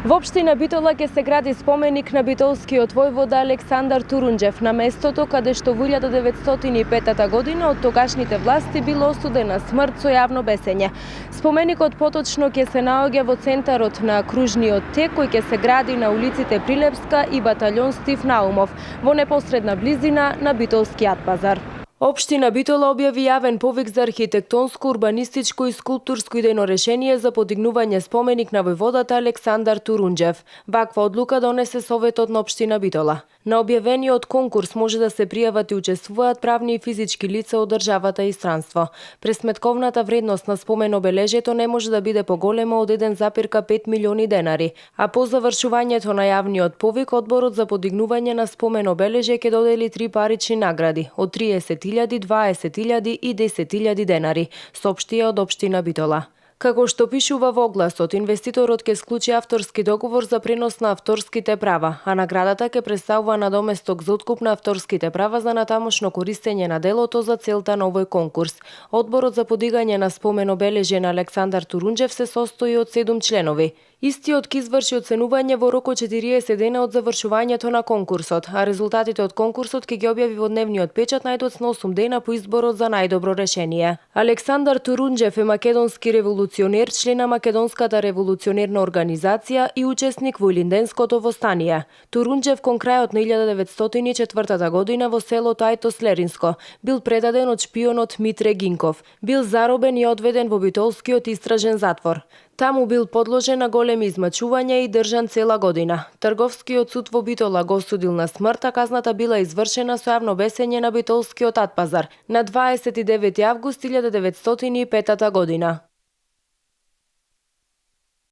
Во општина Битола ќе се гради споменик на битолскиот војвода Александар Турунџев на местото каде што во 1905 година од тогашните власти било осуден на смрт со јавно бесење. Споменикот поточно ќе се наоѓа во центарот на кружниот тек кој ќе се гради на улиците Прилепска и Батаљон Стив Наумов во непосредна близина на битолскиот пазар. Општина Битола објави јавен повик за архитектонско, урбанистичко и скулптурско идејно решение за подигнување споменик на војводата Александар Турунџев. Ваква одлука донесе Советот на општина Битола. На објавениот конкурс може да се пријават и учествуваат правни и физички лица од државата и странство. Пресметковната вредност на спомен обележјето не може да биде поголема од 1,5 милиони денари, а по завршувањето на јавниот повик Одборот за подигнување на спомен обележје ќе додели 3 парични награди од 30.000, 20.000 и 10.000 денари, соопштија од општина Битола. Како што пишува во огласот, инвеститорот ќе склучи авторски договор за пренос на авторските права, а наградата ќе представува надоместок за откуп на авторските права за натамошно користење на делото за целта на овој конкурс. Одборот за подигање на спомен обележје на Александар Турунџев се состои од 7 членови. Истиот ќе изврши оценување во рок од 40 дена од завршувањето на конкурсот, а резултатите од конкурсот ќе ги објави во дневниот печат најдоцна 8 дена по изборот за најдобро решение. Александар Турунџев е македонски револуционер, член на Македонската револуционерна организација и учесник во Илинденското востание. Турунџев кон крајот на 1904 година во селото Ајтос Леринско бил предаден од шпионот Митре Гинков. Бил заробен и одведен во битолскиот истражен затвор. Таму бил подложен на големи измачувања и држан цела година. Трговскиот суд во Битола го осудил на смрт, а казната била извршена со јавно бесење на битолскиот атпазар на 29 август 1905 година.